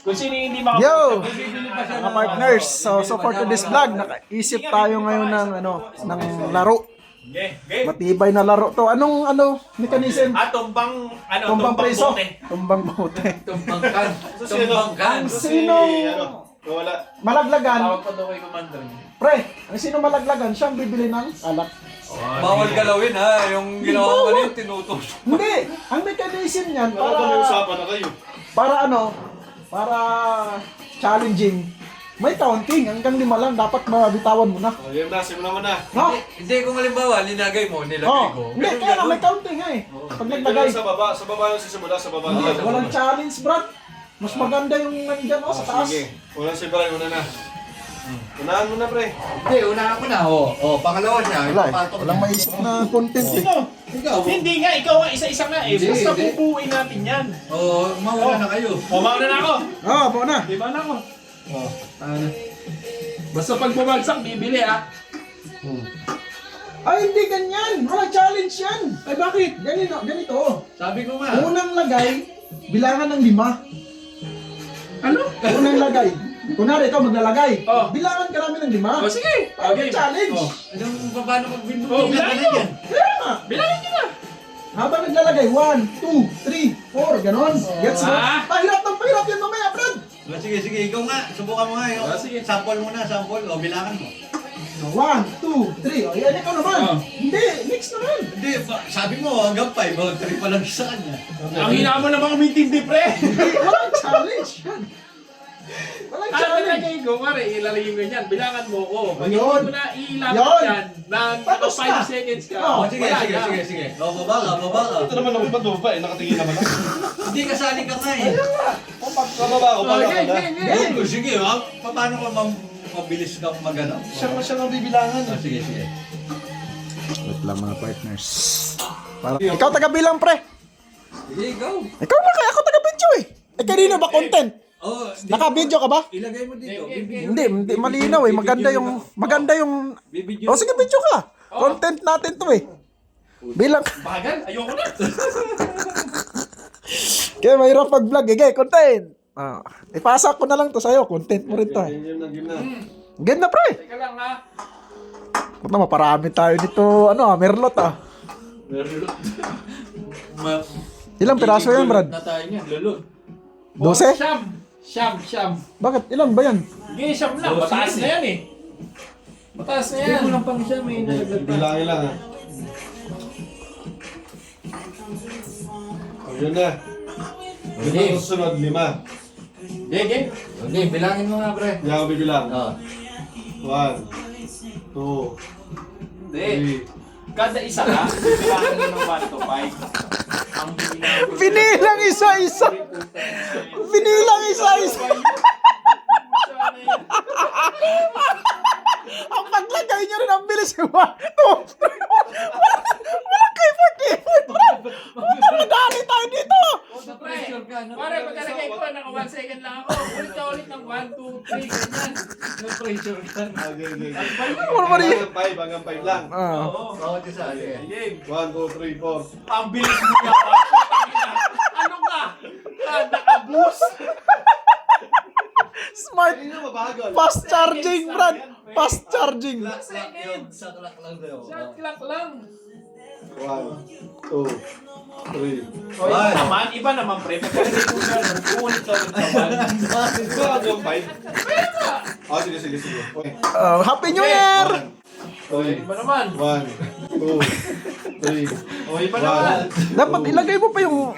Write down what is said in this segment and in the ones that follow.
Kung sino yung hindi Yo! bibili pa siya Mga partners, so for today's vlog, nakaisip tayo ngayon ng ng laro. Game. Matibay na laro to. Anong mechanism? Tumbang Tumbang preso. bote. Tumbang bote. Tumbangkan. So, Tumbangkan. Ang sinong Wala. malaglagan, Tawag pa daw kay Commander. pre, ang sino malaglagan, siyang bibili ng alak. Bawal galawin ha. Yung ginawa ko kanina, tinutok. Hindi, ang mechanism niyan usapan na kayo. para challenging. May counting, hanggang 5 lang, dapat mabitawan mo na. Game na, simulan mo na. No? Hindi, kung halimbawa, nilagay mo, nilagay Oh, ko. hindi, kaya nga may counting nga eh. Pag naglagay, Sa baba yung sisimula, sa baba. walang challenge, brad. Mas maganda yung nandyan sa taas. Sige. Walang si Brian, una na. Unahan mo na, pre. Hindi, unahan ko na. Pangalawa siya. Wala eh, ipapatok walang maisip na content eh. Ikaw. Hindi nga, ikaw nga, isa-isa nga eh. Hindi, Basta hindi. pupuin natin yan. Mauna na kayo. Mauna na ako. Po na. Di ba na ako? Basta pag bumagsak, bibili ah. Ay, hindi ganyan. Walang challenge yan. Ay, bakit? Ganito. Sabi ko nga. Unang lagay, bilangan ng 5. Ano? Unang lagay. Kunwari, ikaw maglalagay. Oh. Bilangan ka namin ng 5. O sige. Parang challenge. Anong paano mag-window? Bilangin mo. Kaya nga. Bilangin nyo na. Habang naglalagay, 1, 2, 3, 4, ganon. Gets mo? Ah. Pahirap ng pahirap yan mamaya, Brad. Sige, ikaw nga. Subukan mo nga. Sige. Sample muna, sample. Bilangan mo. 1, 2, 3. O, yan ikaw naman. Oh. Hindi, mix naman. Hindi, sabi mo hanggang 5. 3 pa lang sa kanya. Ang hina mo namang umintindi, pre. Hindi, walang challenge yan. Walang Ano challenge. nilagay ko? Mare, ilalagay mo yan. Bilangan mo ko. Pag hindi Ayun. mo na ilapit Yun. yan, ng Tapos 5 na. seconds ka. Oh, Sige. wala na. Baba ka. Ito naman ako, ba't ba eh? Nakatingin naman ako. Hindi kasali ka nga eh. Ayun nga. Kababa ako, Oh, baba ka game, na. game, game. Sige, paano ka mabilis kang magano? Siya ang bibilangan. Sige. Wait lang mga partners. Ikaw taga-bilang, pre. Sige, ikaw. Ikaw na kaya ako taga-video eh. Kanino ba content? Naka-video ka ba? Ilagay mo dito. Hindi malinaw eh. Maganda yung Bibidyo. sige, video ka. Content natin to eh. Bilang. Bagal, ayoko na. Kaya mahirap pag-vlog eh. Content. Ipasa ko na lang to sa'yo. Content mo rin to eh. Game na. Game na, pre. Teka lang ha. Puta, maparami tayo dito. Merlot ah. Ilang piraso yan, Brad? Na tayo niyan, lulod. 12? Siyam. Bakit? Ilang ba yan? Sige, siyam lang. Mataas na yan eh. Mataas na yan. lang pang siya, may nalaglag pa. Bilangin lang ha. O, yun na. Ito ang susunod, 5. Sige. Okay, bilangin mo nga, pre. Hindi ako bibilang. 1, 2, Hindi. 3. Kada isa ka, bibilangin mo ng 1 to 5. Ang bibilang ko. Pinilang isa-isa. Pinilang isa-isa. Ang paglagay niyo rin ang bilis. 1, 2, 3, 4. Walang keyboard. Nadali tayo dito. Pressure ka, no? Pare, pagkalagay ko, naka 1 second lang ako. Ulit ka ulit ng 1, 2, 3, ganyan. No-pressure ka. Okay. Ano ba rin? Hanggang 5 lang. Oo. Bawat isa. Sige. Game. 1, 2, 3, 4. Ang bilis mo nga pa. Ano ka? Naka-boost? Smart. Hindi na mabagal. Fast charging, Brad. Fast charging. Seconds. Sa clock lang daw. Shot clock lang. 1, 2, 3. O, iba naman pre. Pagkalagay ko dyan, ulit ka ulit naman. Ito hanggang 5. Oh, sige. Okay. Happy New Year! 1, Iba naman. 2, 3. O, iba naman. Dapat ilagay mo pa yung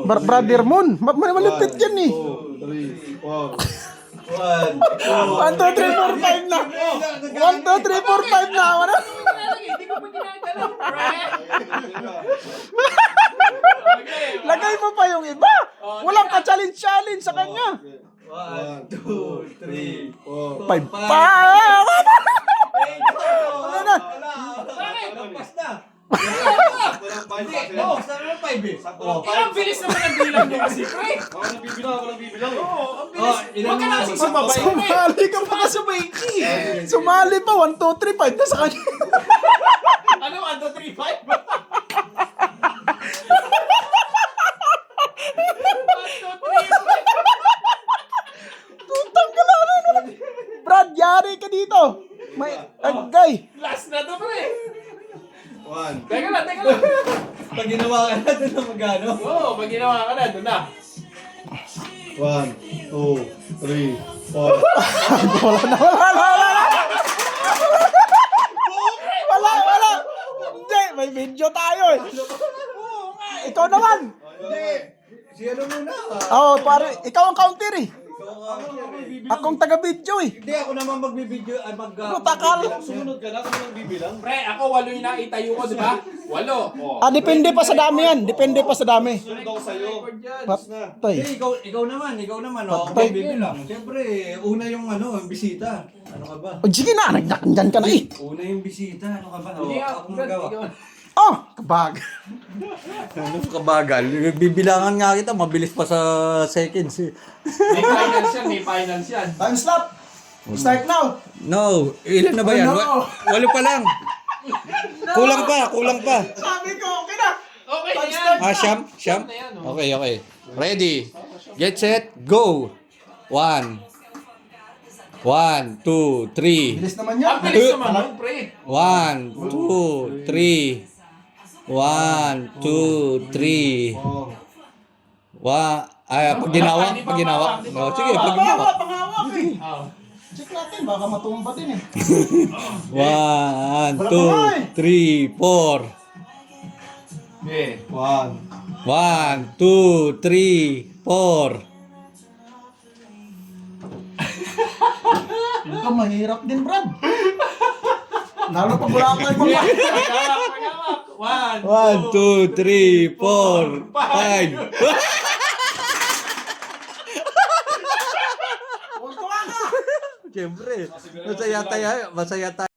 brother Moon. Malupit yan eh. 2, 3, 4. 1, 2, 3, 4, 5 na. 1, 2, 3, 4, 5 na. Ano? Hindi ko pa ginagalaw, pre. Lagay mo pa yung iba. Walang ka-challenge sa kanya. 1, 2, 3, 4. 5 pa. Ano na? Bakit? Lampas na. Walang 5. Oo, saan naman 5 eh? Ang bilis naman ang bilang niyo kasi, pre. Ako nang bibilang. Oo, ang bilis. Huwag ka na kasi sumabay, pre. Sumali ka pa. Sumabay ka eh. Sumali pa. 1, 2, 3, 5 na sa kanya. Ano, 1, 2, 3, 5? 1, 2, 3, 5. yari ka dito. May, agay. Last na to, pre. 1. Teka lang, teka lang. Pag ginawa ka na, doon na magano. Oo, pag ginawa ka na, doon na. 1, 2, 3, 4. Wala na, wala. Wala. Hindi, may video tayo eh. Ikaw naman. Hindi. Si ano muna? Oo, pare, ikaw ang counter eh. Ikaw nga. Akong taga-video eh. Hindi ako naman magbibideo. Ay Takal. Sumunod ka na. Ako naman bibilang. Pre, ako 8 yung naitayo ko, di ba? 8. Oh. Ah, depende pa sa dami yan. Depende pa sa dami. Susunod ako sa'yo. Patay. Hindi, ikaw naman. Ako Patay. bibilang. Siyempre, una yung yung bisita. Ano ka ba? O, sige na, nagdyan ka na eh. Una yung bisita. Ano ka ba? Hindi nga, Ako magawa. Oh, kabag. Ano kabagal? Bibilangan nga kita, mabilis pa sa seconds eh. May finance yan. Time stop. Start now. No, ilan na ba yan? Oh, no. Walo pa lang. Kulang pa. Sabi ko, okay na. Okay na yan. Time Siyam? Siyam na yan, oh. Okay. Ready. Get set, go. 1, 2, 3. Bilis naman yan. Ang bilis naman nun, pre. 1, 2, 3. 1, 2, 3. Pag ginawa. No, sige, pag ginawa. Pangawak eh. Oh. Check natin, baka matumba din eh. 1, 2, 3, 4. Okay. 1. 1, 2, 3, 4. Ito mahirap din, Brad. Lalo pag wala ka ibang Pagawak. 1, 2, 3, 4, 5. Huwag ka. Siyempre, masaya tayo.